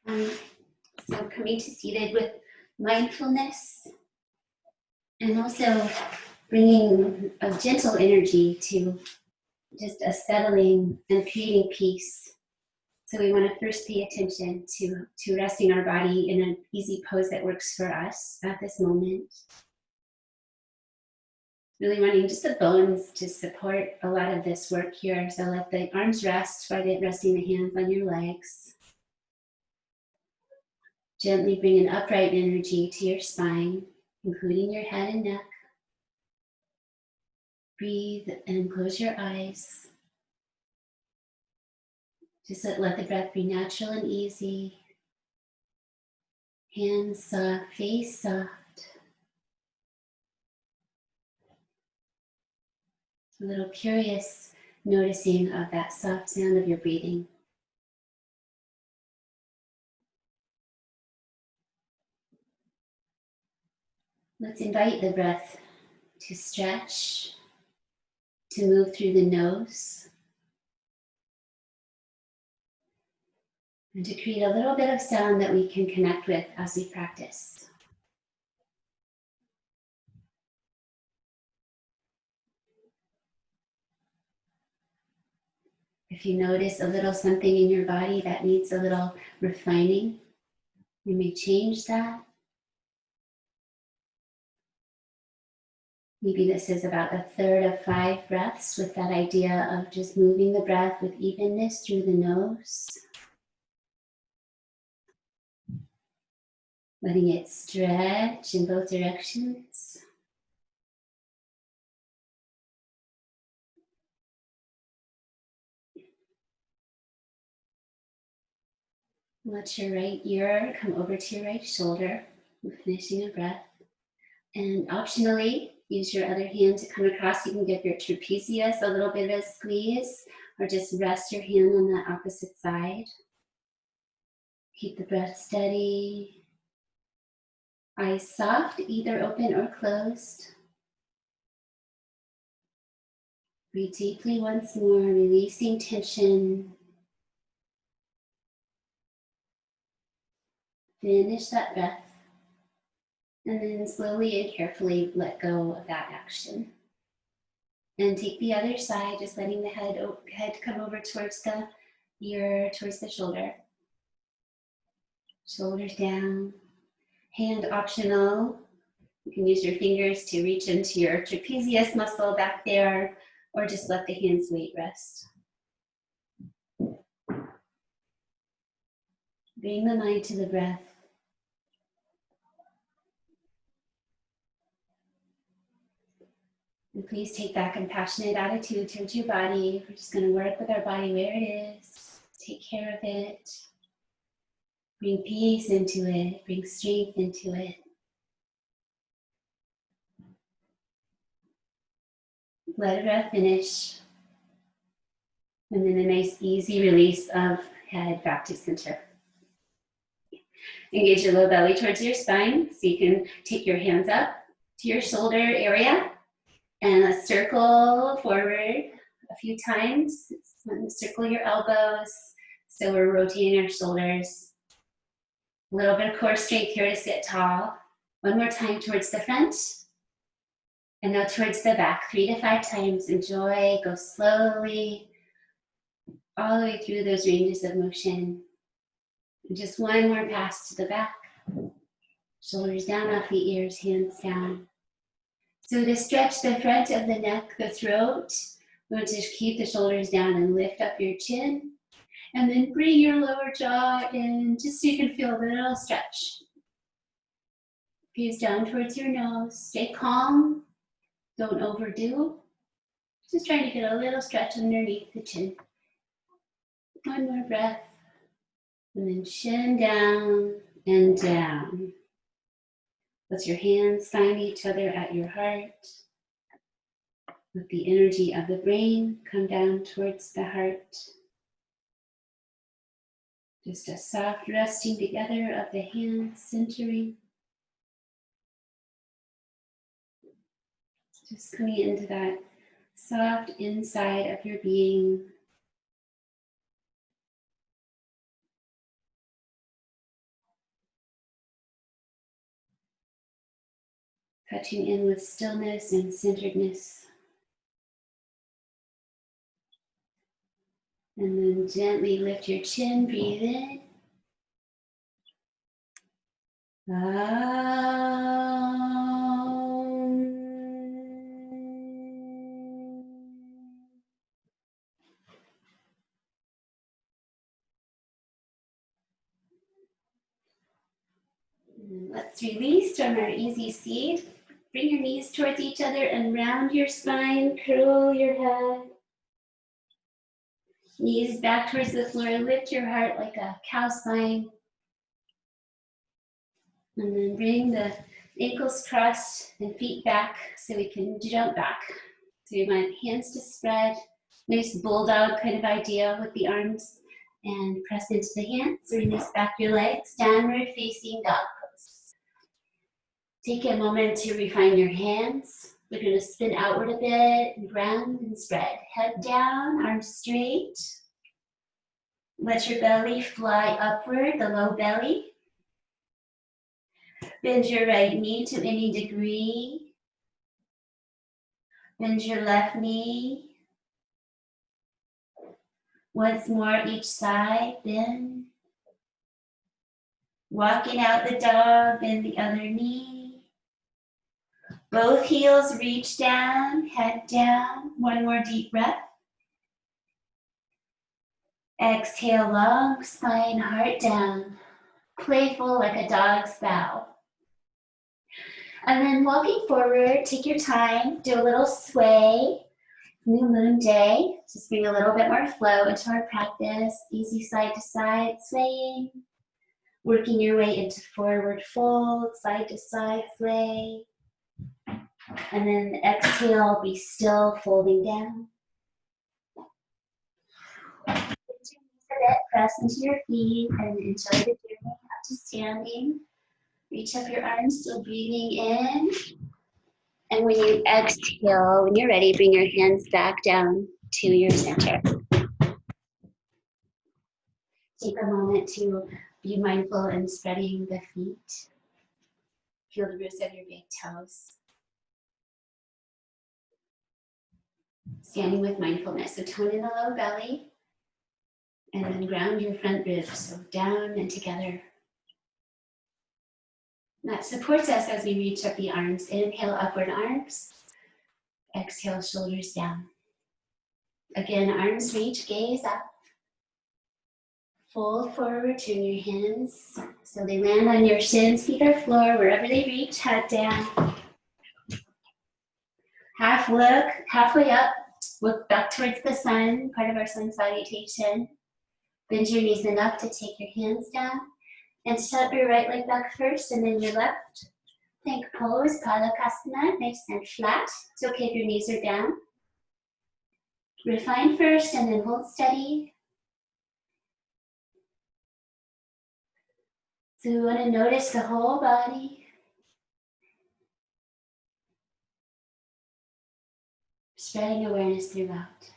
Um, so coming to seated with mindfulness and also bringing a gentle energy to just a settling and creating peace. So we want to first pay attention to resting our body in an easy pose that works for us at this moment. Really wanting just the bones to support a lot of this work here. So let the arms rest by resting the hands on your legs. Gently bring an upright energy to your spine, including your head and neck. Breathe and close your eyes. Just let the breath be natural and easy. Hands soft, face soft. A little curious noticing of that soft sound of your breathing. Let's invite the breath to stretch, to move through the nose, and to create a little bit of sound that we can connect with as we practice. If you notice a little something in your body that needs a little refining, you may change that. Maybe this is about a third of 5 breaths with that idea of just moving the breath with evenness through the nose. Letting it stretch in both directions. Let your right ear come over to your right shoulder, finishing a breath. And optionally, use your other hand to come across. You can give your trapezius a little bit of a squeeze, or just rest your hand on the opposite side. Keep the breath steady. Eyes soft, either open or closed. Breathe deeply once more, releasing tension. Finish that breath. And then slowly and carefully let go of that action. And take the other side, just letting the head come over towards the ear, towards the shoulder. Shoulders down. Hand optional. You can use your fingers to reach into your trapezius muscle back there, or just let the hands weight rest. Bring the mind to the breath. And please take that compassionate attitude towards your body. We're just going to work with our body where it is. Take care of it. Bring peace into it. Bring strength into it. Let a breath finish. And then a nice easy release of head back to center. Engage your low belly towards your spine. So you can take your hands up to your shoulder area and circle forward a few times. Circle your elbows. So we're rotating our shoulders. A little bit of core strength here to sit tall. One more time towards the front. And now towards the back, 3 to 5 times. Enjoy, go slowly, all the way through those ranges of motion. And just one more pass to the back. Shoulders down off the ears, hands down. So to stretch the front of the neck, the throat, we'll just keep the shoulders down and lift up your chin. And then bring your lower jaw in, just so you can feel a little stretch. Gaze down towards your nose. Stay calm. Don't overdo. Just trying to get a little stretch underneath the chin. One more breath. And then chin down and down. Let your hands find each other at your heart. Let the energy of the brain come down towards the heart. Just a soft resting together of the hands, centering. Just coming into that soft inside of your being. Touching in with stillness and centeredness. And then gently lift your chin, breathe in. Let's release from our easy seat. Bring your knees towards each other and round your spine, curl your head. Knees back towards the floor, lift your heart like a cow spine. And then bring the ankles crossed and feet back so we can jump back. So you want hands to spread, nice bulldog kind of idea with the arms, and press into the hands, release back your legs, downward facing dog pose. Take a moment to refine your hands. We're going to spin outward a bit, and round and spread. Head down, arms straight. Let your belly fly upward, the low belly. Bend your right knee to any degree. Bend your left knee. Once more each side, bend. Walking out the dog, bend the other knee. Both heels reach down, head down. One more deep breath. Exhale, long spine, heart down. Playful like a dog's bow. And then walking forward, take your time, do a little sway. New moon day, just bring a little bit more flow into our practice. Easy side to side swaying. Working your way into forward fold, side to side sway. And then exhale, be still, folding down. Press into your feet and enjoy the journey up to standing. Reach up your arms, still breathing in. And when you exhale, when you're ready, bring your hands back down to your center. Take a moment to be mindful in spreading the feet. Feel the roots of your big toes. Standing with mindfulness. So tone in the low belly. And then ground your front ribs. So down and together. That supports us as we reach up the arms. Inhale, upward arms. Exhale, shoulders down. Again, arms reach, gaze up. Fold forward, turn your hands so they land on your shins, feet or floor, wherever they reach, head down. Half look, halfway up, look back towards the sun, part of our sun salutation. Bend your knees enough to take your hands down and step your right leg back first and then your left. Plank pose, Palakasana, nice and flat. It's okay if your knees are down. Refine first and then hold steady. So we want to notice the whole body. Spreading awareness throughout.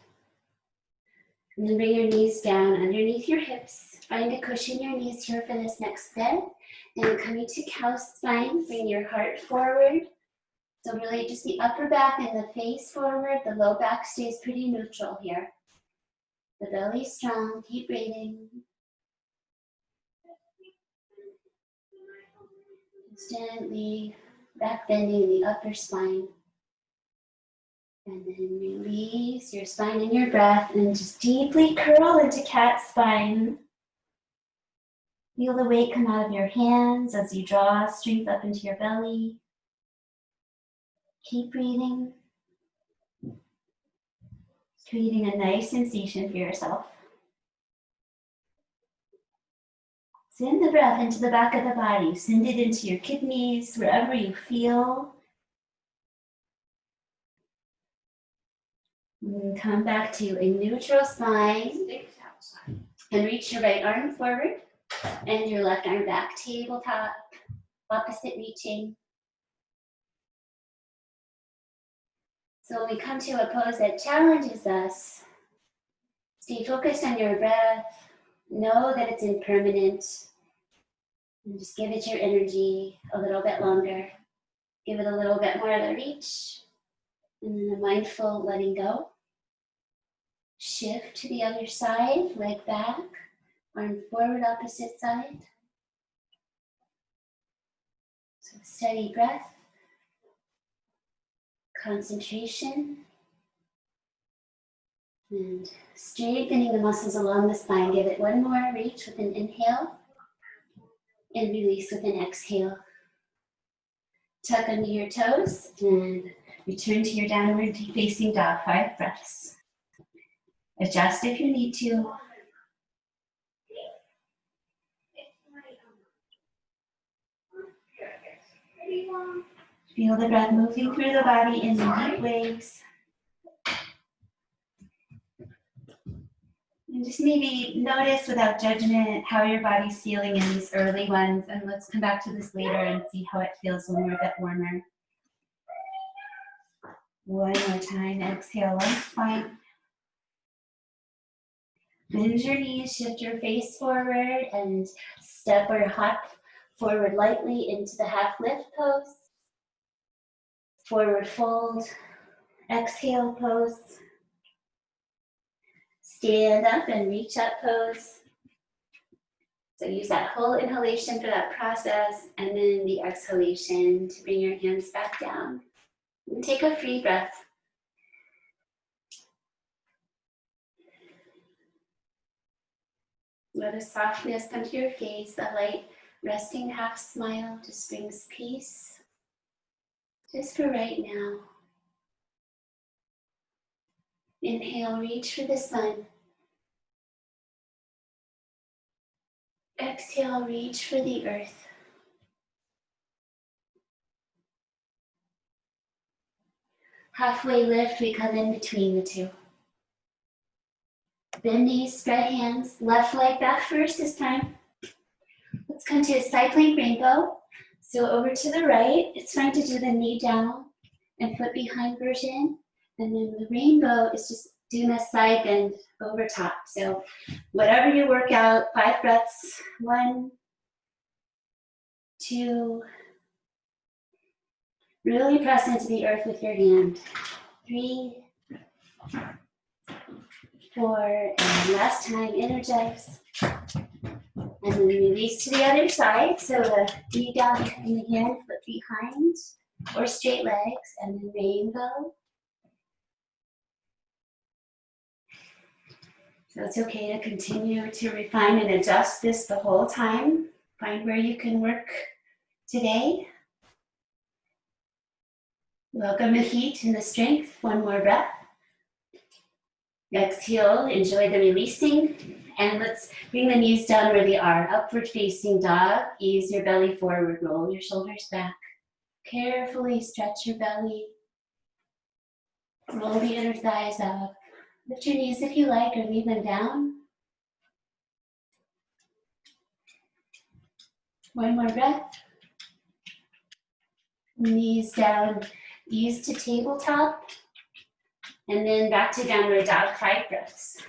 And then bring your knees down underneath your hips. Find a cushion your knees here for this next bit. And coming to cow spine, bring your heart forward. So really just the upper back and the face forward. The low back stays pretty neutral here. The belly strong, keep breathing. Gently back bending the upper spine. And then release your spine and your breath and just deeply curl into cat spine. Feel the weight come out of your hands as you draw strength up into your belly. Keep breathing. Creating a nice sensation for yourself. Send the breath into the back of the body. Send it into your kidneys, wherever you feel. And come back to a neutral spine. And reach your right arm forward and your left arm back. Tabletop, opposite reaching. So when we come to a pose that challenges us, stay focused on your breath. Know that it's impermanent. And just give it your energy a little bit longer. Give it a little bit more of a reach. And then a mindful letting go. Shift to the other side, leg back, arm forward, opposite side. So steady breath, concentration, and strengthening the muscles along the spine. Give it one more reach with an inhale and release with an exhale. Tuck under your toes and return to your downward facing dog, 5 breaths. Adjust if you need to. Feel the breath moving through the body in deep waves. And just maybe notice without judgment how your body's feeling in these early ones. And let's come back to this later and see how it feels when we're a bit warmer. One more time, exhale, long spine. Bend your knees, shift your face forward, and step or hop forward lightly into the half lift pose. Forward fold, exhale pose. Stand up and reach up pose. So use that whole inhalation for that process, and then the exhalation to bring your hands back down. And take a free breath. Let a softness come to your face, a light resting half smile just brings peace, just for right now. Inhale, reach for the sun. Exhale, reach for the earth. Halfway lift, we come in between the two. Bend knees, spread hands, left leg back first this time. Let's come to a side plank rainbow. So over to the right, it's fine to do the knee down and foot behind version. And then the rainbow is just doing a side bend over top. So whatever you work out, 5 breaths. 1, 2. Really press into the earth with your hand. 3, 4, and last time, energize. And then release to the other side. So the knee down in the hand, foot behind, or straight legs, and then rainbow. So it's okay to continue to refine and adjust this the whole time. Find where you can work today. Welcome the heat and the strength. One more breath. Exhale, enjoy the releasing. And let's bring the knees down where they are. Upward facing dog. Ease your belly forward. Roll your shoulders back. Carefully stretch your belly. Roll the inner thighs up. Lift your knees if you like, or leave them down. One more breath. Knees down, ease to tabletop. And then back to downward dog, 5 breaths.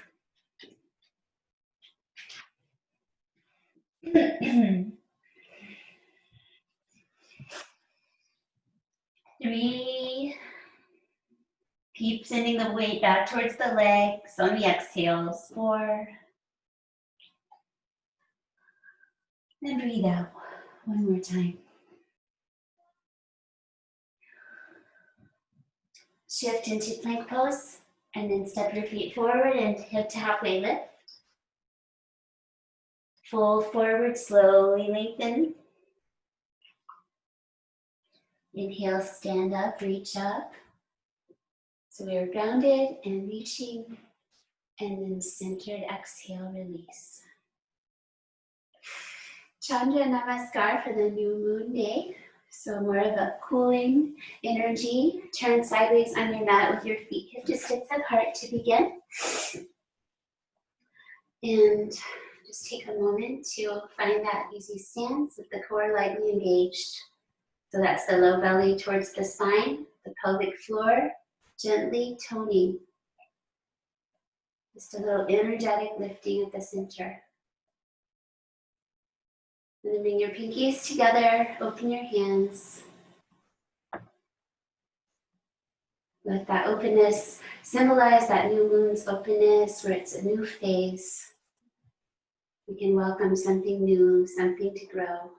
3. Keep sending the weight back towards the legs on the exhales. 4. And breathe out. One more time. Shift into plank pose, and then step your feet forward and hip to halfway lift. Fold forward, slowly lengthen. Inhale, stand up, reach up. So we are grounded and reaching, and then centered exhale, release. Chandra Namaskar for the new moon day. So more of a cooling energy. Turn sideways on your mat with your feet hip distance apart to begin. And just take a moment to find that easy stance with the core lightly engaged. So that's the low belly towards the spine, the pelvic floor, gently toning. Just a little energetic lifting at the center. And then bring your pinkies together, open your hands. Let that openness symbolize that new moon's openness, where it's a new phase. We can welcome something new, something to grow.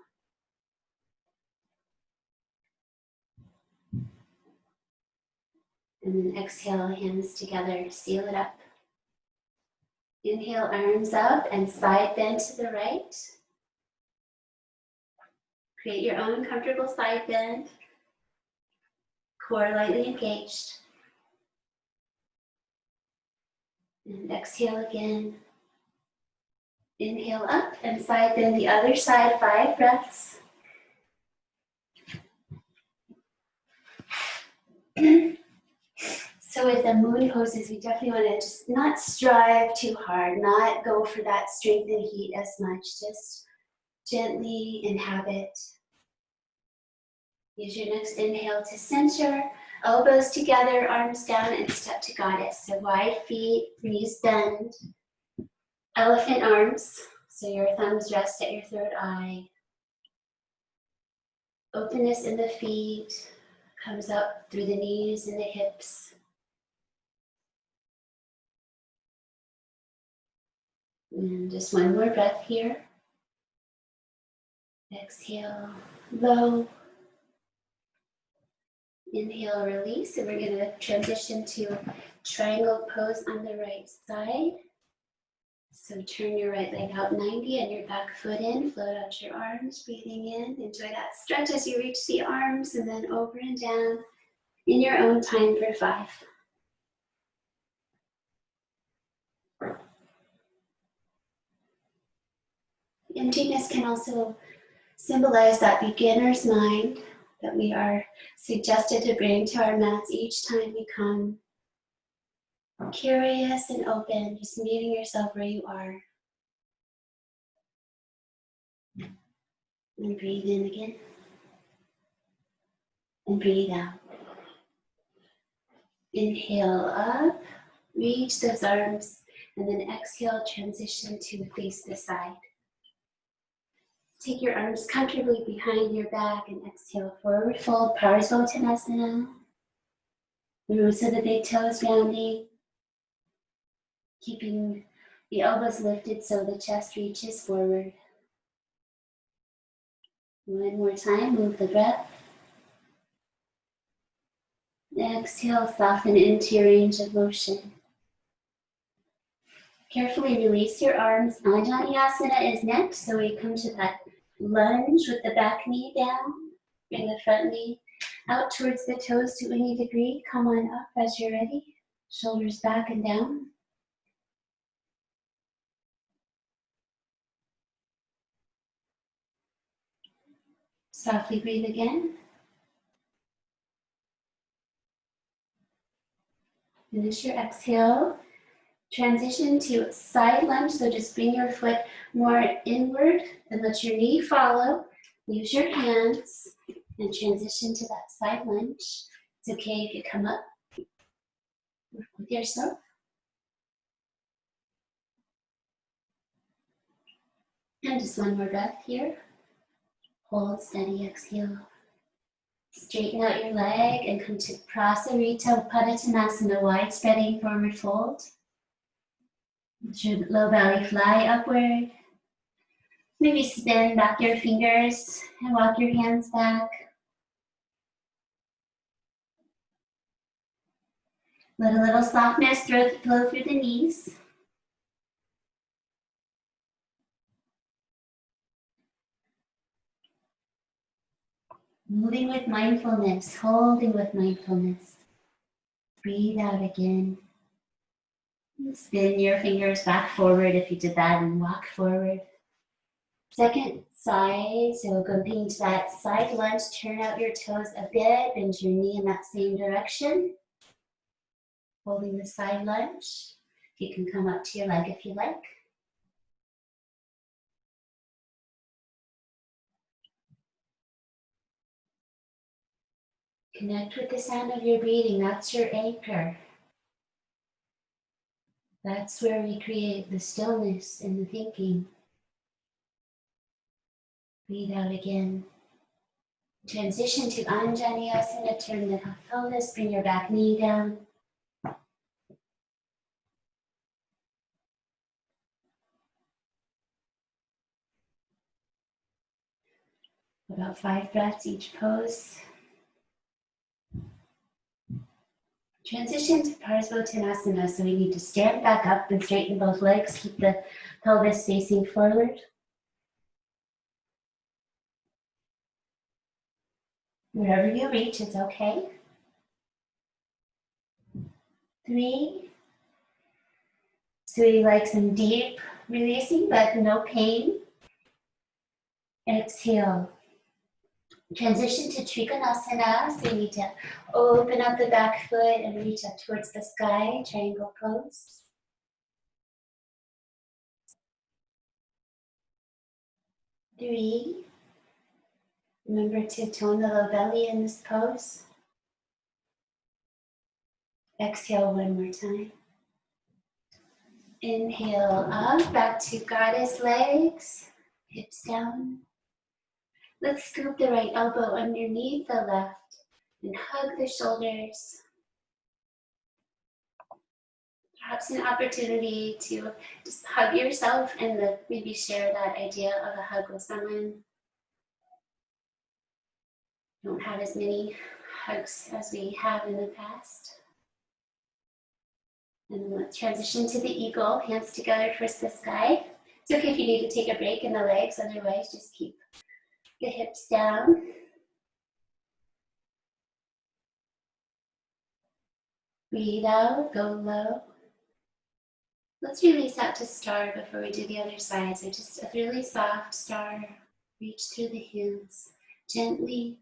And then exhale, hands together, seal it up. Inhale, arms up and side bend to the right. Create your own comfortable side bend. Core lightly engaged. And exhale again. Inhale up and side bend the other side, 5 breaths. So with the moon poses, we definitely want to just not strive too hard, not go for that strength and heat as much, just gently inhabit. Use your next inhale to center, elbows together, arms down, and step to goddess. So wide feet, knees bend, elephant arms, so your thumbs rest at your third eye. Openness in the feet, comes up through the knees and the hips. And just one more breath here. Exhale, low. Inhale, release, and we're going to transition to triangle pose on the right side. So turn your right leg out 90 and your back foot in, float out your arms, breathing in. Enjoy that stretch as you reach the arms, and then over and down in your own time for 5. Emptiness can also symbolize that beginner's mind that we are suggested to bring to our mats each time we come. Curious and open, just meeting yourself where you are. And breathe in again. And breathe out. Inhale up, reach those arms, and then exhale, transition to face the side. Take your arms comfortably behind your back and exhale, forward fold, Parsvottanasana. The roots of the big toes rounding, keeping the elbows lifted so the chest reaches forward. One more time, move the breath. Exhale, soften into your range of motion. Carefully release your arms. Anjaneyasana is next, so we come to that lunge with the back knee down. Bring the front knee out towards the toes to any degree. Come on up as you're ready. Shoulders back and down. Softly breathe again. Finish your exhale. Transition to side lunge, so just bring your foot more inward and let your knee follow. Use your hands and transition to that side lunge. It's okay if you come up, work with yourself. And just one more breath here. Hold steady, exhale. Straighten out your leg and come to Prasarita Padottanasana, wide spreading forward fold. Let your low belly fly upward. Maybe spin back your fingers and walk your hands back. Let a little softness flow through the knees. Moving with mindfulness, holding with mindfulness. Breathe out again. Spin your fingers back forward if you did that and walk forward. Second side, so going to that side lunge, turn out your toes a bit, bend your knee in that same direction. Holding the side lunge. You can come up to your leg if you like. Connect with the sound of your breathing. That's your anchor. That's where we create the stillness and the thinking. Breathe out again. Transition to Anjaneyasana, turn the pelvis, bring your back knee down. About 5 breaths each pose. Transition to Parsvottanasana, so we need to stand back up and straighten both legs, keep the pelvis facing forward. Wherever you reach is okay. 3. So we like some deep releasing, but no pain. Exhale. Transition to Trikonasana, so you need to open up the back foot and reach up towards the sky, triangle pose. 3. Remember to tone the low belly in this pose. Exhale one more time. Inhale up, back to goddess legs, hips down. Let's scoop the right elbow underneath the left and hug the shoulders. Perhaps an opportunity to just hug yourself and maybe share that idea of a hug with someone. Don't have as many hugs as we have in the past. And let's transition to the eagle, hands together towards the sky. It's okay if you need to take a break in the legs, otherwise just keep the hips down. Breathe out, go low. Let's release out to star before we do the other side. So just a really soft star, reach through the hands, gently.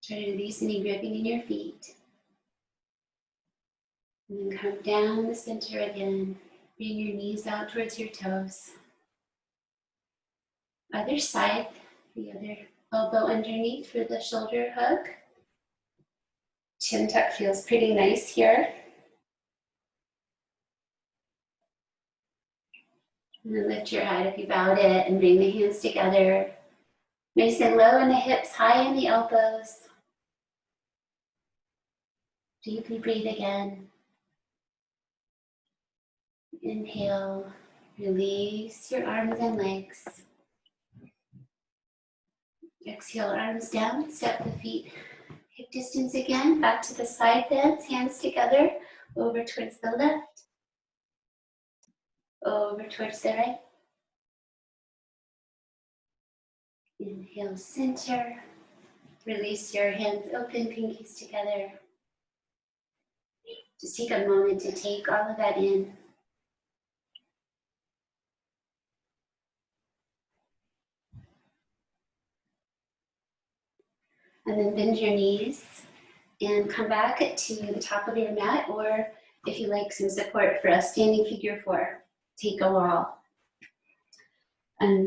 Try to release any gripping in your feet. And then come down the center again. Bring your knees out towards your toes. Other side, the other elbow underneath for the shoulder hug. Chin tuck feels pretty nice here. And then lift your head if you bowed it and bring the hands together. Nice and low in the hips, high in the elbows. Deeply breathe again. Inhale, release your arms and legs. Exhale, arms down, step the feet hip distance again, back to the side bends, hands together, over towards the left, over towards the right. Inhale, center, release your hands open, pinkies together. Just take a moment to take all of that in. And then bend your knees and come back to the top of your mat, or if you like some support for a standing figure 4, take a wall.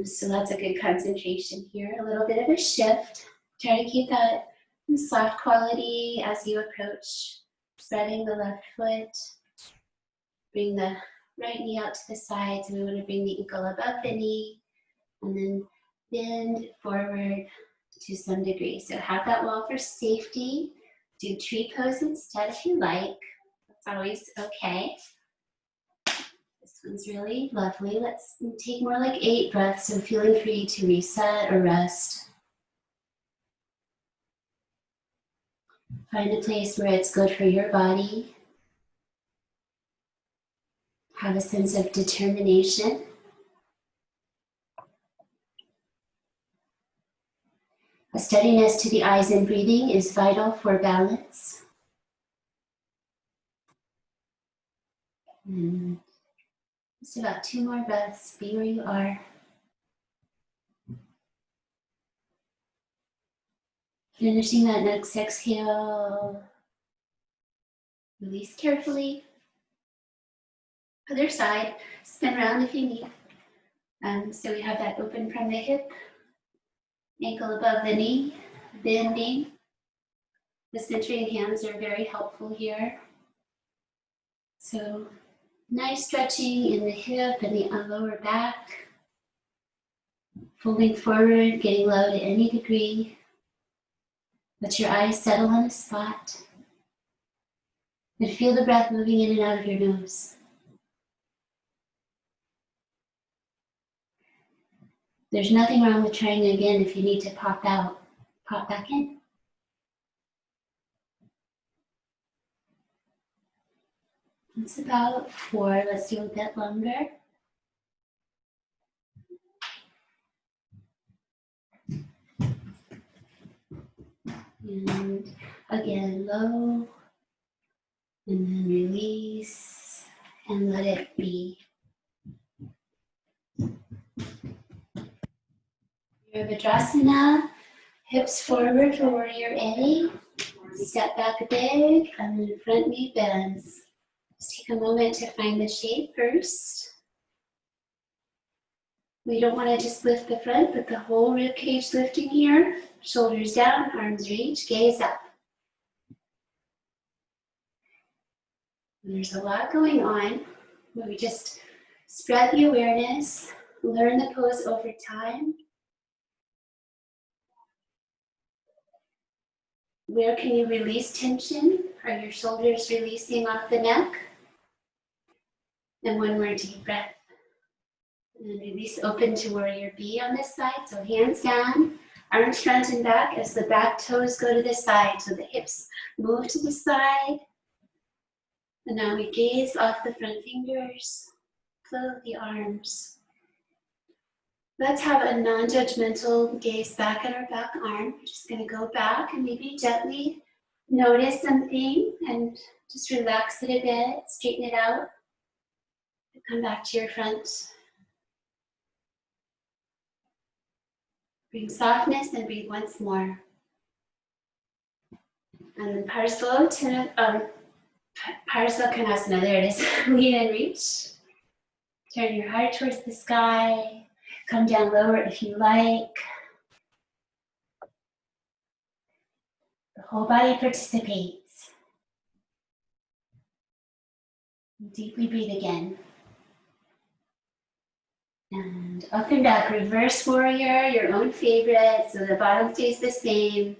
So that's a good concentration here. A little bit of a shift. Try to keep that soft quality as you approach. Spreading the left foot. Bring the right knee out to the side. So we want to bring the ankle above the knee. And then bend forward to some degree. So have that wall for safety. Do tree pose instead if you like. That's always okay. This one's really lovely. Let's take more like 8 breaths, so feeling free to reset or rest. Find a place where it's good for your body. Have a sense of determination. A steadiness to the eyes and breathing is vital for balance. And just about 2 more breaths. Be where you are. Finishing that next exhale. Release carefully. Other side, spin around if you need. So we have that open from the hip, ankle above the knee, bending. The centering hands are very helpful here. So nice stretching in the hip and the lower back. Folding forward, getting low to any degree. Let your eyes settle on a spot. And feel the breath moving in and out of your nose. There's nothing wrong with trying again if you need to pop out. Pop back in. It's about 4. Let's do a bit longer. And again, low. And then release. And let it be. Virabhadrasana. Hips forward for warrior A. Step back big. And then front knee bends. Just take a moment to find the shape first. We don't want to just lift the front, but the whole rib cage lifting here. Shoulders down, arms reach, gaze up. And there's a lot going on, but we just spread the awareness, learn the pose over time. Where can you release tension? Are your shoulders releasing off the neck? And one more deep breath. And release, open to warrior B on this side. So hands down, arms front and back as the back toes go to the side. So the hips move to the side. And now we gaze off the front fingers, flow the arms. Let's have a non-judgmental gaze back at our back arm. We're just going to go back and maybe gently notice something and just relax it a bit, straighten it out. Come back to your front. Bring softness and breathe once more. And then Parsva Konasana, there it is. Lean and reach. Turn your heart towards the sky. Come down lower if you like. The whole body participates. Deeply breathe again. And up and back, reverse warrior, your own favorite, so the bottom stays the same.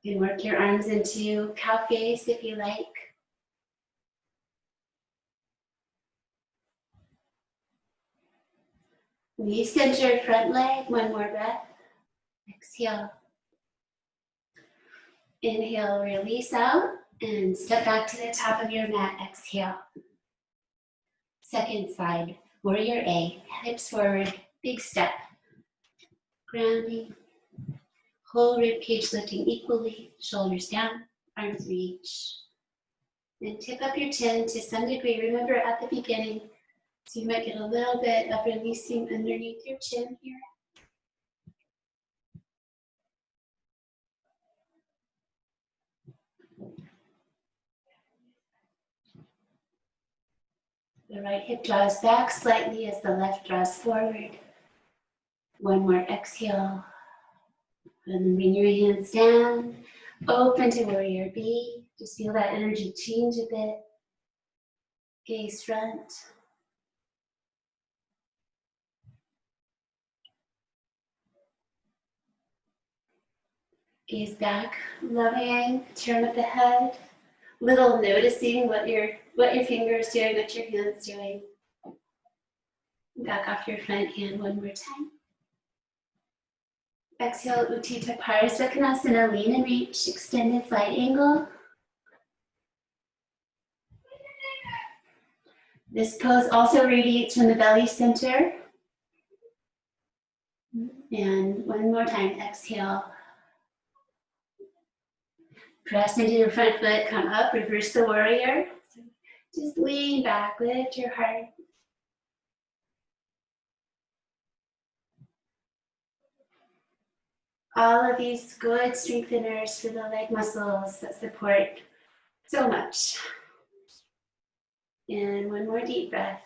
You can work your arms into cow face if you like. Knee center, front leg, one more breath. Exhale. Inhale, release out, and step back to the top of your mat, exhale. Second side. Warrior A, hips forward, big step. Grounding, whole rib cage lifting equally, shoulders down, arms reach. And tip up your chin to some degree. Remember at the beginning, so you might get a little bit of releasing underneath your chin here. The right hip draws back slightly as the left draws forward. One more exhale. And then bring your hands down. Open to warrior B. Just feel that energy change a bit. Gaze front. Gaze back. Loving. Turn of the head. Little noticing what your fingers doing, what your hands doing. Back off your front hand one more time. Exhale, Utthita Parsvakonasana, lean and reach, extended side angle. This pose also radiates from the belly center. And one more time, exhale. Press into your front foot, come up, reverse the warrior. Just lean back, lift your heart. All of these good strengtheners for the leg muscles that support so much. And one more deep breath.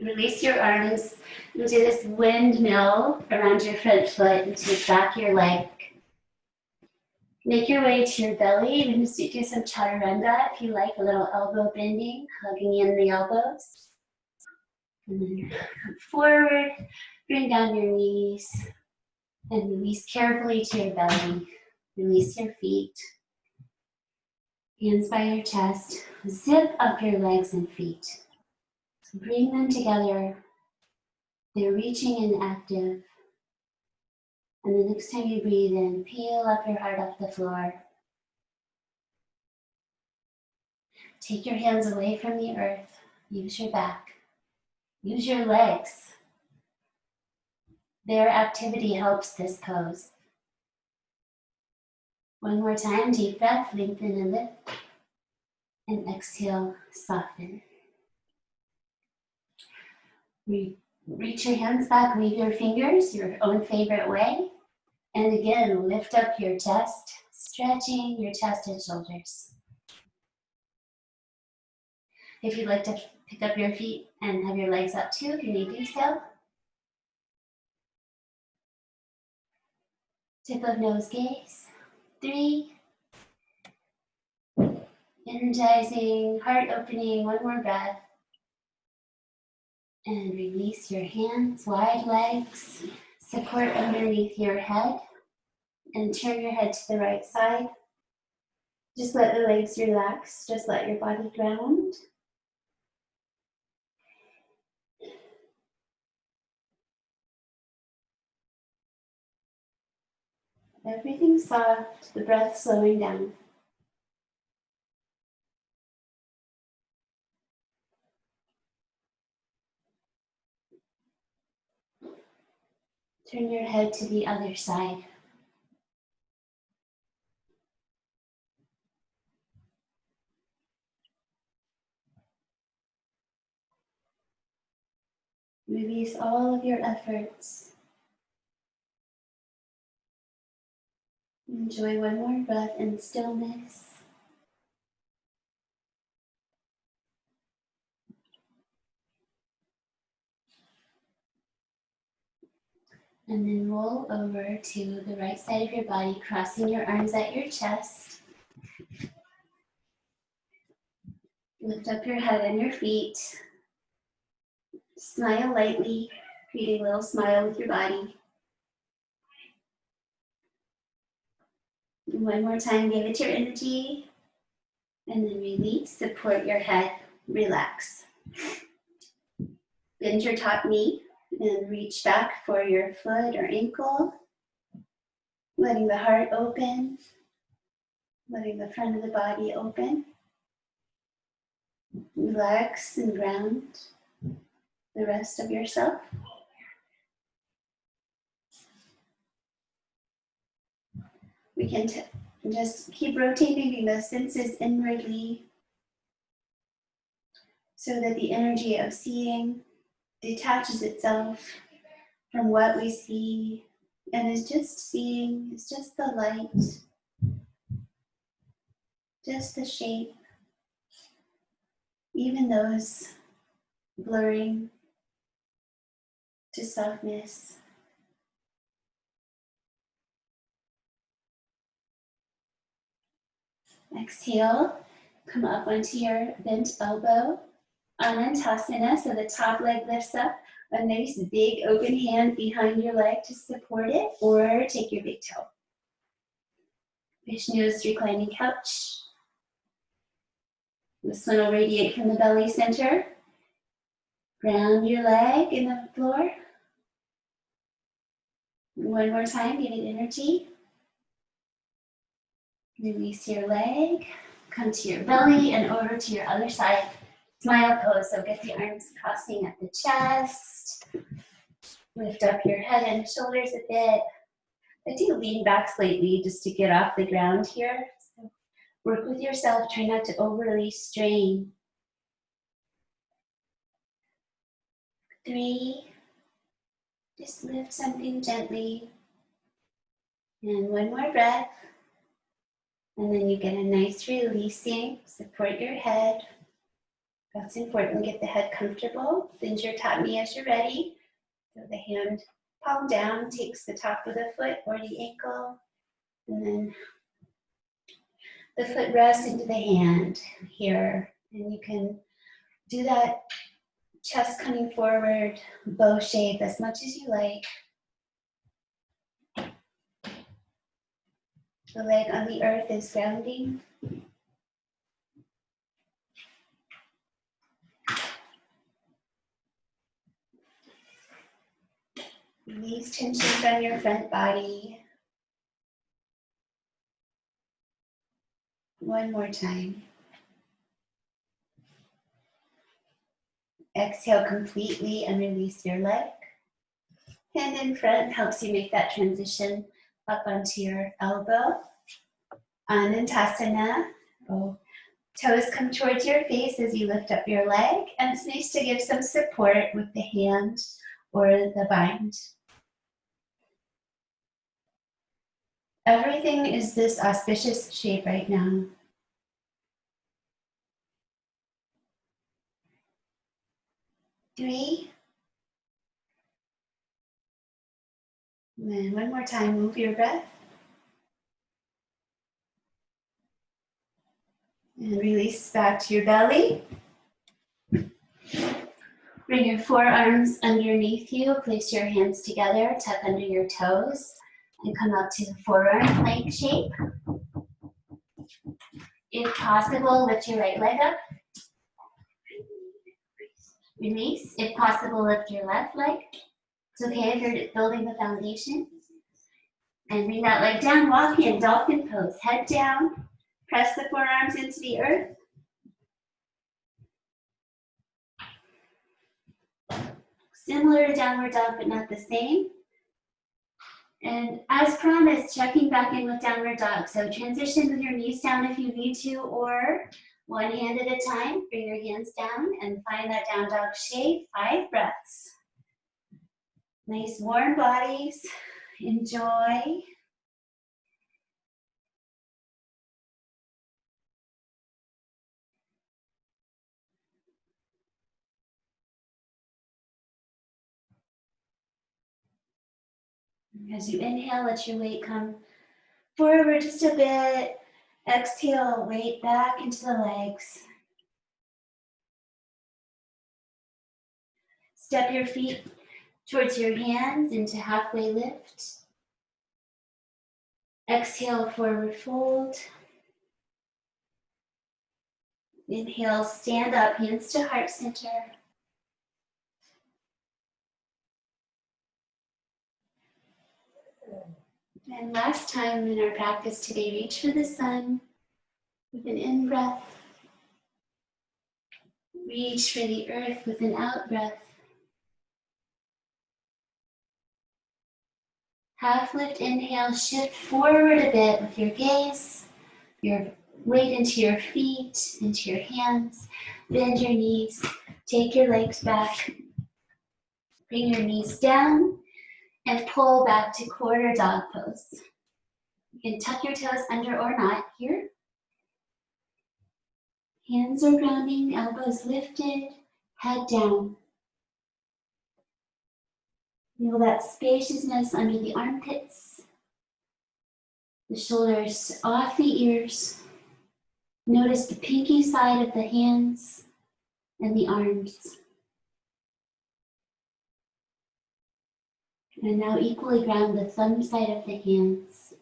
Release your arms into this windmill around your front foot and take back your leg. Make your way to your belly. You're going to do some chaturanga if you like, a little elbow bending, hugging in the elbows. And then come forward, bring down your knees, and release carefully to your belly. Release your feet. Hands by your chest. Zip up your legs and feet. So bring them together. They're reaching and active. And the next time you breathe in, peel up your heart off the floor. Take your hands away from the earth. Use your back. Use your legs. Their activity helps this pose. One more time, deep breath, lengthen and lift. And exhale, soften. Reach your hands back, leave your fingers your own favorite way. And again, lift up your chest, stretching your chest and shoulders. If you'd like to pick up your feet and have your legs up too, you may do so. Tip of nose gaze. 3. Energizing, heart opening, one more breath. And release your hands, wide legs, support underneath your head. And turn your head to the right side. Just let the legs relax, just let your body ground. Everything soft, the breath slowing down. Turn your head to the other side. Release all of your efforts. Enjoy one more breath in stillness. And then roll over to the right side of your body, crossing your arms at your chest. Lift up your head and your feet. Smile lightly, create a little smile with your body. And one more time, give it your energy. And then release, support your head, relax. Bend your top knee and reach back for your foot or ankle. Letting the heart open, letting the front of the body open. Relax and ground the rest of yourself. We can just keep rotating the senses inwardly so that the energy of seeing detaches itself from what we see and is just seeing, it's just the light, just the shape, even those blurring to softness. Exhale, come up onto your bent elbow, Anantasana, so the top leg lifts up, a nice big open hand behind your leg to support it, or take your big toe. Vishnu's reclining couch. This one will radiate from the belly center. Ground your leg in the floor. One more time, give it energy. Release your leg. Come to your belly and over to your other side. Smile pose, so get the arms crossing at the chest. Lift up your head and shoulders a bit. I do lean back slightly just to get off the ground here. So work with yourself, try not to overly strain. 3, just lift something gently. And one more breath. And then you get a nice releasing, support your head. That's important, get the head comfortable. Bend your top knee as you're ready. So the hand palm down takes the top of the foot or the ankle. And then the foot rests into the hand here. And you can do that chest coming forward, bow shape as much as you like. The leg on the earth is grounding. Release tension from your front body. One more time. Exhale completely and release your leg. Hand in front helps you make that transition up onto your elbow. Anantasana. Oh, toes come towards your face as you lift up your leg, and it's nice to give some support with the hand or the bind. Everything is this auspicious shape right now. Three. And one more time, move your breath. And release back to your belly. Bring your forearms underneath you. Place your hands together, tuck under your toes, and come up to the forearm plank shape. If possible, lift your right leg up. Release. If possible, lift your left leg. It's okay if you're building the foundation. And bring that leg down, walk in, dolphin pose. Head down, press the forearms into the earth. Similar to downward dog, but not the same. And as promised, checking back in with downward dog. So transition with your knees down if you need to, or one hand at a time. Bring your hands down and find that down dog shape. 5 breaths. Nice warm bodies. Enjoy. As you inhale, let your weight come forward just a bit. Exhale, weight back into the legs. Step your feet towards your hands into halfway lift. Exhale, forward fold. Inhale, stand up, hands to heart center. And last time in our practice today, reach for the sun with an in-breath. Reach for the earth with an out-breath. Half lift, inhale, shift forward a bit with your gaze, your weight into your feet, into your hands. Bend your knees, take your legs back. Bring your knees down and pull back to quarter dog pose. You can tuck your toes under or not here. Hands are grounding, elbows lifted, head down. Feel that spaciousness under the armpits, the shoulders off the ears. Notice the pinky side of the hands and the arms. And now equally ground the thumb side of the hands.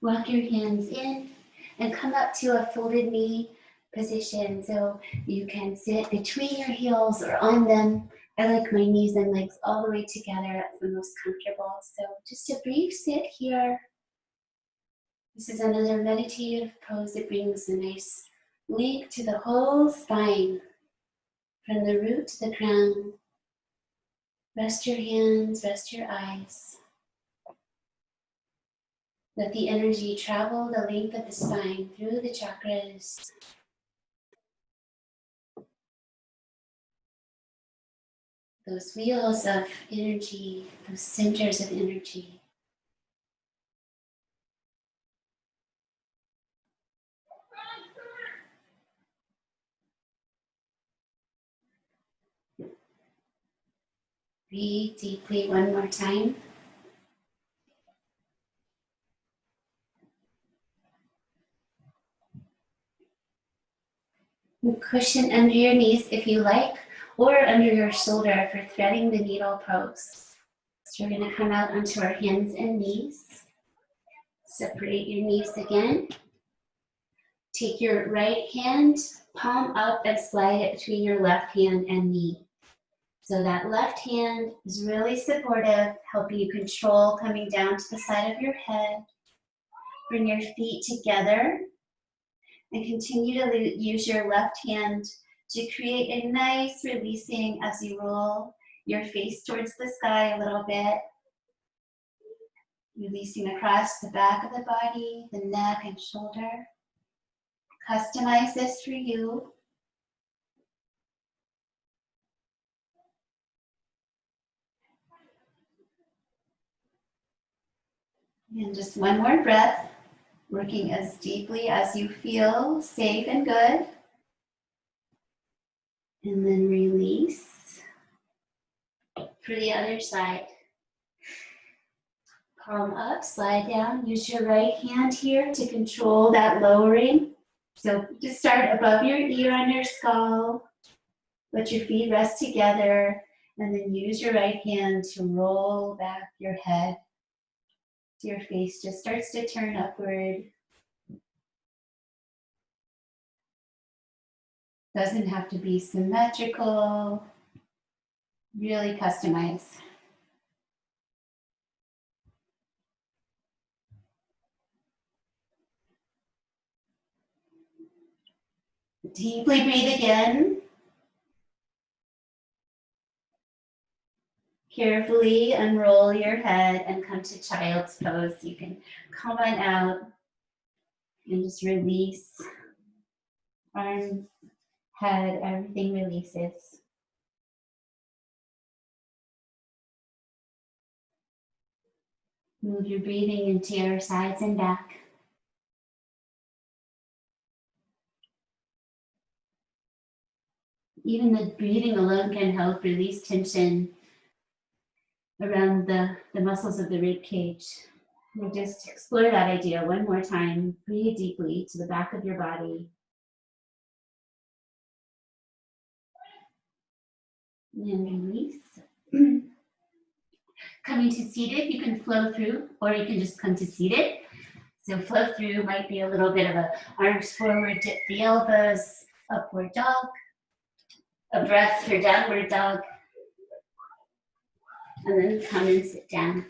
Walk your hands in and come up to a folded knee position. So you can sit between your heels or on them. I like my knees and legs all the way together. That's the most comfortable. So just a brief sit here. This is another meditative pose that brings a nice link to the whole spine, from the root to the crown. Rest your hands, rest your eyes. Let the energy travel the length of the spine through the chakras. Those wheels of energy, those centers of energy. Breathe deeply one more time. And cushion under your knees if you like, or under your shoulder for threading the needle pose. So we're going to come out onto our hands and knees. Separate your knees again. Take your right hand, palm up, and slide it between your left hand and knee. So that left hand is really supportive, helping you control coming down to the side of your head. Bring your feet together and continue to use your left hand to create a nice releasing as you roll your face towards the sky a little bit. Releasing across the back of the body, the neck and shoulder. Customize this for you. And just one more breath, working as deeply as you feel safe and good. And then release for the other side. Palm up, slide down. Use your right hand here to control that lowering. So just start above your ear on your skull. Let your feet rest together. And then use your right hand to roll back your head. So your face just starts to turn upward. Doesn't have to be symmetrical. Really customize. Deeply breathe again. Carefully unroll your head and come to child's pose. You can come on out and just release. Arms, head, everything releases. Move your breathing into your sides and back. Even the breathing alone can help release tension around the muscles of the rib cage. We'll just explore that idea one more time. Breathe deeply to the back of your body. And release. Coming to seated, you can flow through, or you can just come to seated. So flow through might be a little bit of a arms forward, dip the elbows, upward dog. A breath for downward dog. And then come and sit down.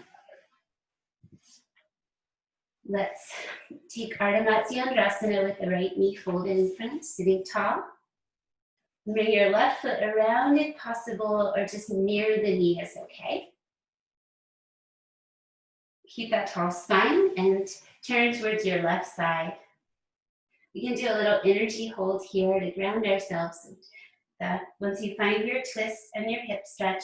Let's take Ardha Matsyendrasana with the right knee folded in front, sitting tall. Bring your left foot around if possible, or just near the knee is okay. Keep that tall spine and turn towards your left side. We can do a little energy hold here to ground ourselves. That once you find your twist and your hip stretch,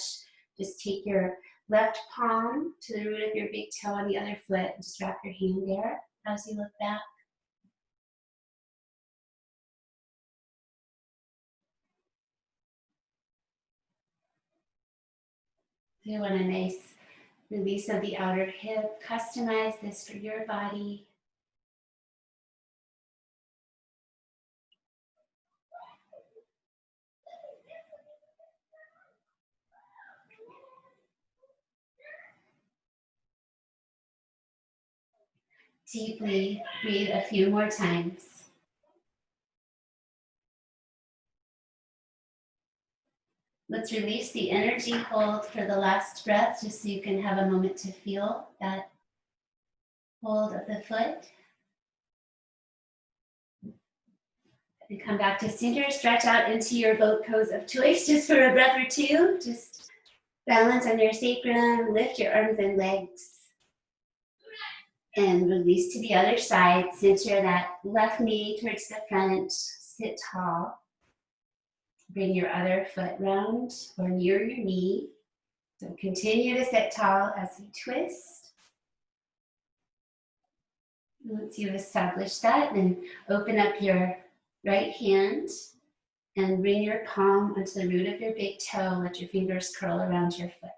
just take your left palm to the root of your big toe on the other foot and just wrap your hand there as you look back. So you want a nice release of the outer hip. Customize this for your body. Deeply breathe a few more times. Let's release the energy hold for the last breath, just so you can have a moment to feel that hold of the foot. And come back to center, stretch out into your boat pose of choice just for a breath or two. Just balance on your sacrum, lift your arms and legs. And release to the other side. Center that left knee towards the front, sit tall. Bring your other foot round or near your knee. So continue to sit tall as you twist. Once you've established that, then open up your right hand and bring your palm onto the root of your big toe. Let your fingers curl around your foot.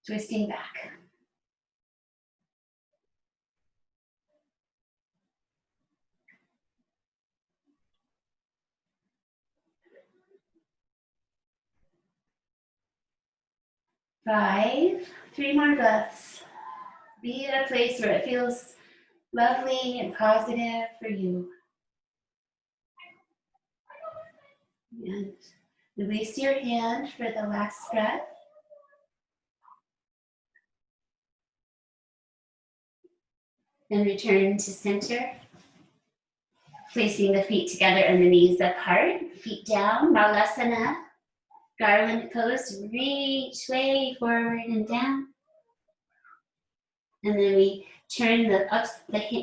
Twisting back. 5, 3 more breaths. Be in a place where it feels lovely and positive for you. And release your hand for the last breath. And return to center. Placing the feet together and the knees apart. Feet down, Balasana. Garland pose, reach way forward and down. And then we turn the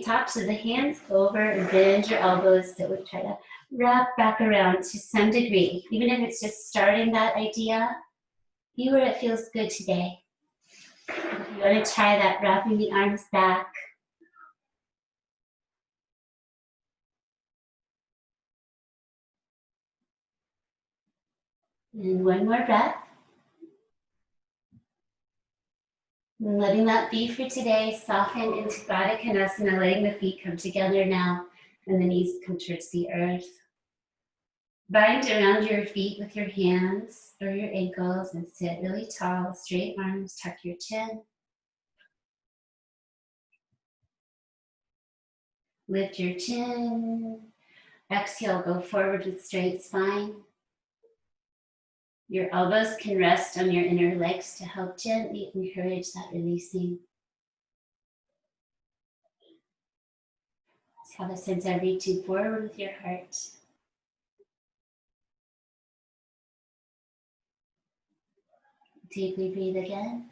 tops of the hands over and bend your elbows. So we try to wrap back around to some degree. Even if it's just starting that idea, be where it feels good today. If you want to try that, wrapping the arms back. And one more breath. And letting that be for today. Soften into Baddha Konasana, letting the feet come together now and the knees come towards the earth. Bind around your feet with your hands or your ankles and sit really tall, straight arms, tuck your chin. Lift your chin. Exhale, go forward with straight spine. Your elbows can rest on your inner legs to help gently encourage that releasing. Let's have a sense of reaching forward with your heart. Deeply breathe again.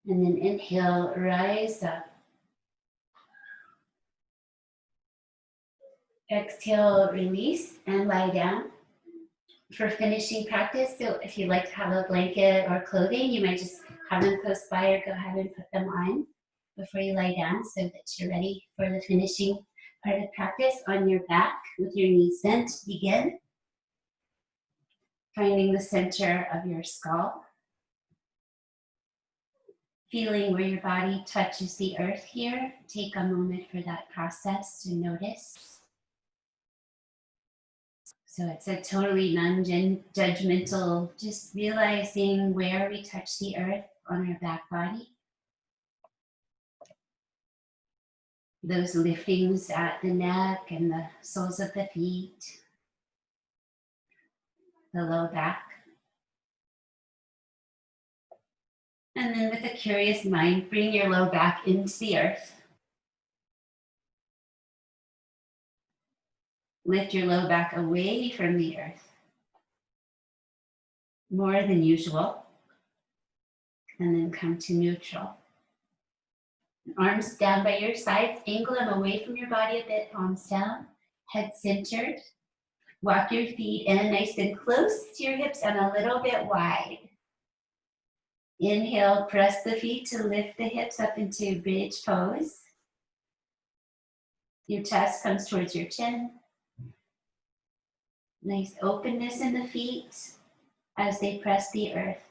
And then inhale, rise up. Exhale, release and lie down. For finishing practice, so if you'd like to have a blanket or clothing, you might just have them close by or go ahead and put them on before you lie down so that you're ready for the finishing part of practice. On your back with your knees bent, begin. Finding the center of your skull. Feeling where your body touches the earth here. Take a moment for that process to notice. So it's a totally non-judgmental, just realizing where we touch the earth on our back body. Those liftings at the neck and the soles of the feet, the low back. And then with a curious mind, bring your low back into the earth. Lift your low back away from the earth, more than usual. And then come to neutral. Arms down by your sides, angle them away from your body a bit, palms down, head centered. Walk your feet in nice and close to your hips and a little bit wide. Inhale, press the feet to lift the hips up into bridge pose. Your chest comes towards your chin. Nice openness in the feet as they press the earth.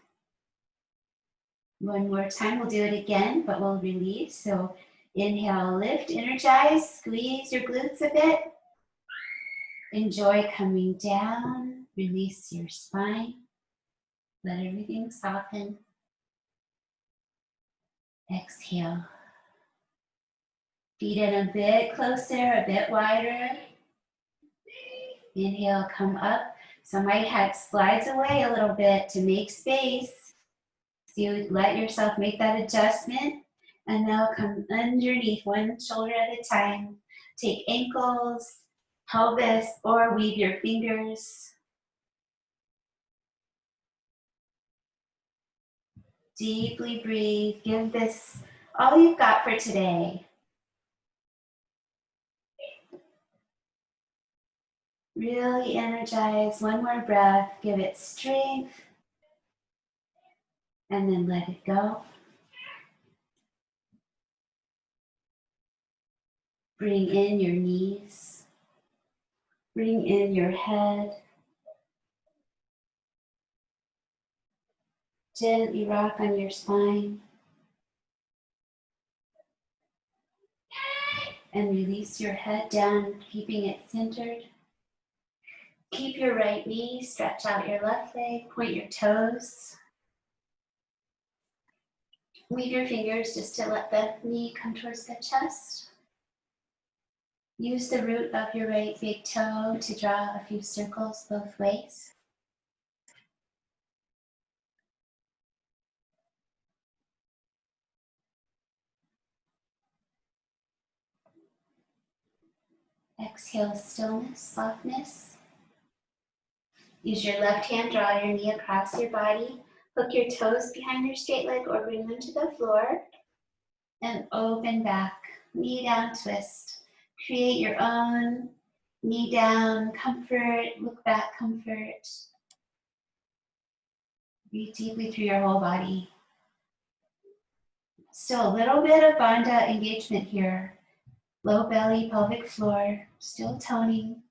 One more time, we'll do it again, but we'll release. So inhale, lift, energize, squeeze your glutes a bit. Enjoy coming down, release your spine. Let everything soften. Exhale. Feet in a bit closer, a bit wider. Inhale, come up. So my head slides away a little bit to make space. So you let yourself make that adjustment. And now come underneath, one shoulder at a time. Take ankles, pelvis, or weave your fingers. Deeply breathe. Give this all you've got for today. Really energize. One more breath. Give it strength. And then let it go. Bring in your knees. Bring in your head. Gently rock on your spine. And release your head down, keeping it centered. Keep your right knee, stretch out your left leg, point your toes. Weave your fingers just to let the knee come towards the chest. Use the root of your right big toe to draw a few circles both ways. Exhale, stillness, softness. Use your left hand, draw your knee across your body. Hook your toes behind your straight leg or bring them to the floor. And open back, knee down twist. Create your own knee down comfort, look back comfort. Breathe deeply through your whole body. Still a little bit of bandha engagement here. Low belly, pelvic floor, still toning.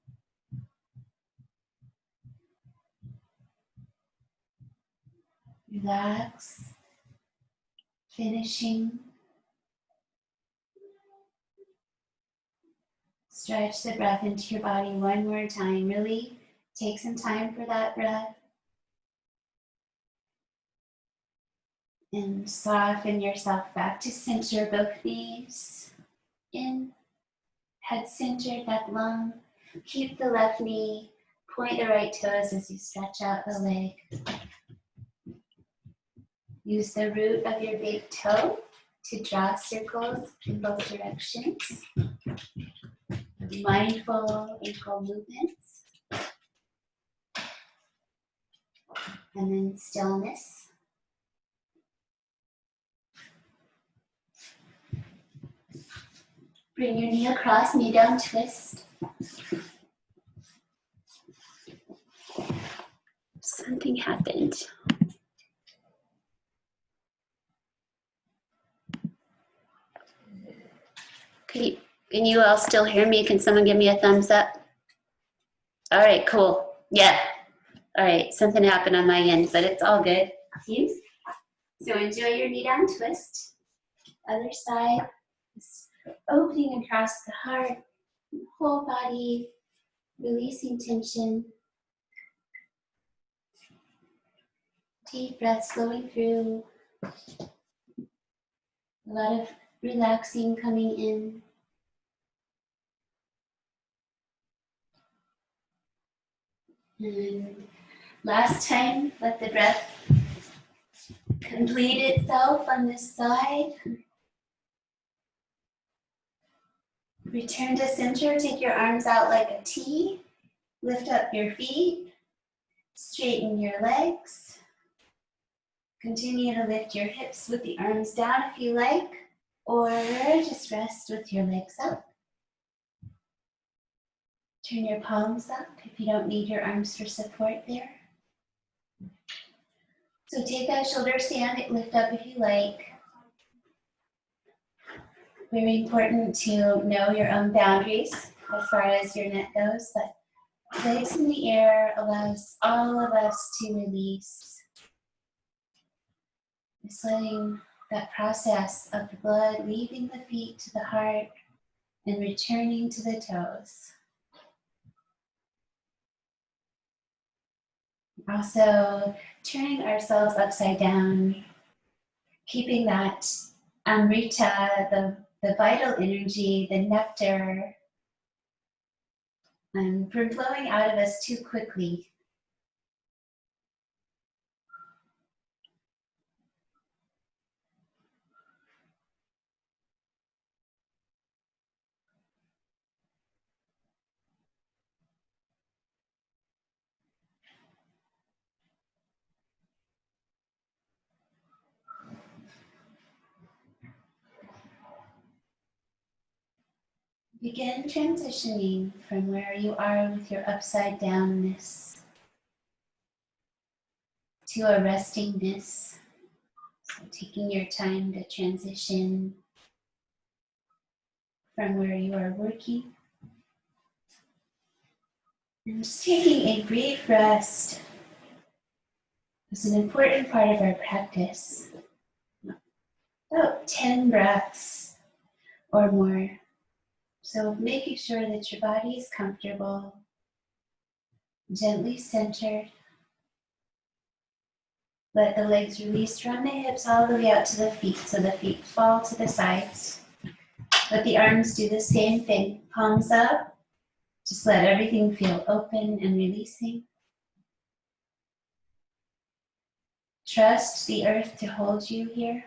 Relax. Finishing. Stretch the breath into your body one more time. Really take some time for that breath. And soften yourself back to center, both knees in, head centered, neck long. Keep the left knee, point the right toes as you stretch out the leg. Use the root of your big toe to draw circles in both directions. Mindful ankle movements. And then stillness. Bring your knee across, knee down, twist. Something happened. Can you all still hear me? Can someone give me a thumbs up? All right, cool. Yeah. All right, something happened on my end, but it's all good. Seems. So enjoy your knee down twist. Other side. Opening across the heart, whole body, releasing tension. Deep breaths flowing through. A lot of relaxing coming in. And last time, let the breath complete itself on this side. Return to center, take your arms out like a T. Lift up your feet, straighten your legs. Continue to lift your hips with the arms down if you like, or just rest with your legs up. Turn your palms up if you don't need your arms for support there. So take that shoulder stand, lift up if you like. Very important to know your own boundaries as far as your neck goes, but legs in the air allows all of us to release. Just letting that process of the blood leaving the feet to the heart and returning to the toes. Also, turning ourselves upside down, keeping that amrita, the vital energy, the nectar, from flowing out of us too quickly. Begin transitioning from where you are with your upside downness to a restingness. So taking your time to transition from where you are working. And just taking a brief rest is an important part of our practice. About 10 breaths or more. So making sure that your body is comfortable, gently centered. Let the legs release from the hips all the way out to the feet, so the feet fall to the sides. Let the arms do the same thing, palms up. Just let everything feel open and releasing. Trust the earth to hold you here.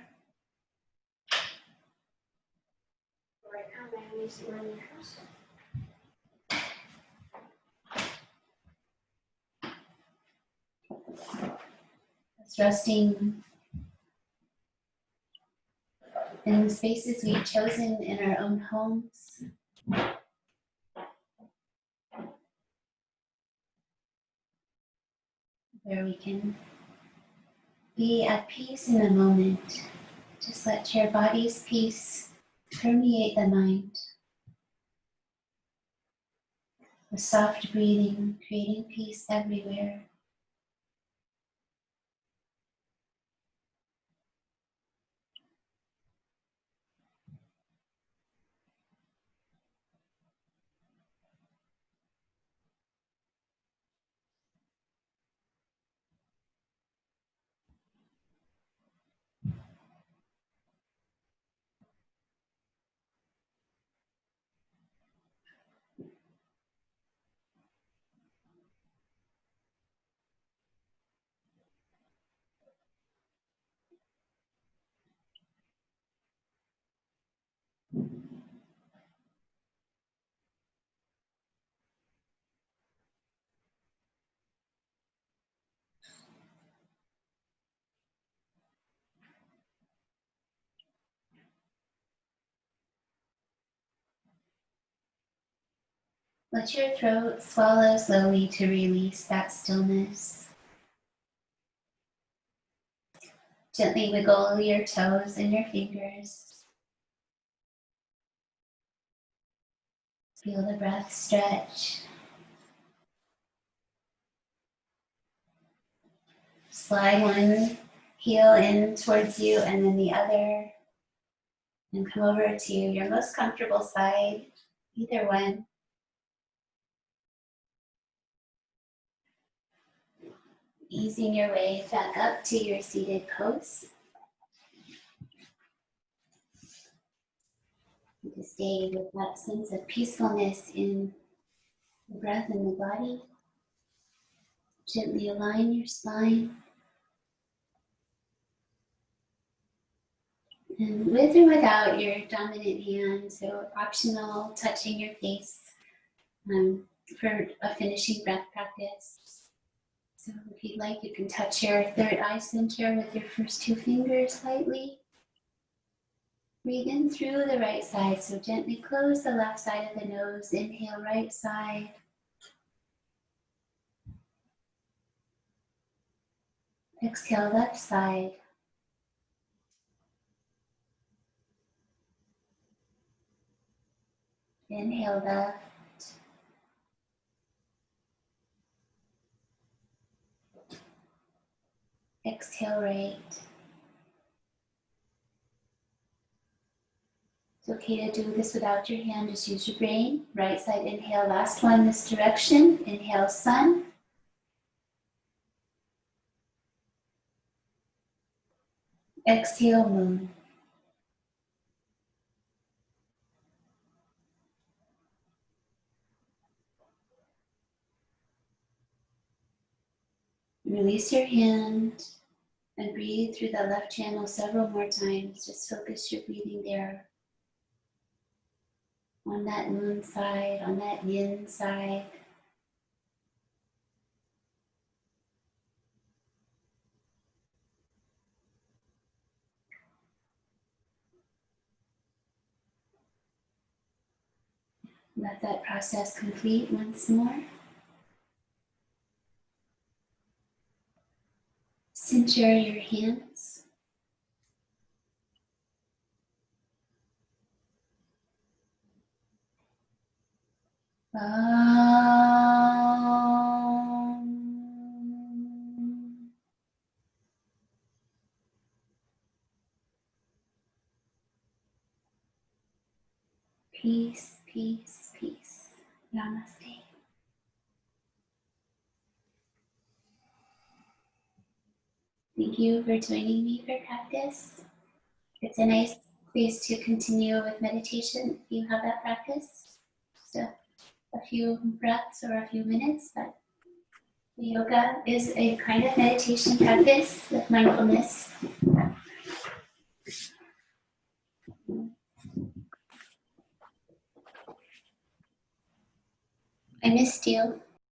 Right now, I'm using my ears. It's resting in the spaces we've chosen in our own homes. Where we can be at peace in the moment. Just let your body's peace permeate the mind. The soft breathing, creating peace everywhere. Let your throat swallow slowly to release that stillness. Gently wiggle your toes and your fingers. Feel the breath stretch. Slide one heel in towards you and then the other. And come over to your most comfortable side, either one. Easing your way back up to your seated pose. To stay with that sense of peacefulness in the breath and the body. Gently align your spine. And with or without your dominant hand, so optional touching your face for a finishing breath practice. So if you'd like, you can touch your third eye center with your first two fingers lightly. Breathe in through the right side, so gently close the left side of the nose. Inhale, right side. Exhale, left side. Inhale, left. Exhale, right. It's okay to do this without your hand, just use your brain. Right side, inhale, last one this direction. Inhale, sun. Exhale, moon. Release your hand and breathe through the left channel several more times. Just focus your breathing there. On that moon side, on that yin side. Let that process complete once more. Center your hands. Peace, Peace, peace. Namaste. Thank you for joining me for practice. It's a nice place to continue with meditation if you have that practice. So a few breaths or a few minutes, but yoga is a kind of meditation practice with mindfulness. I missed you.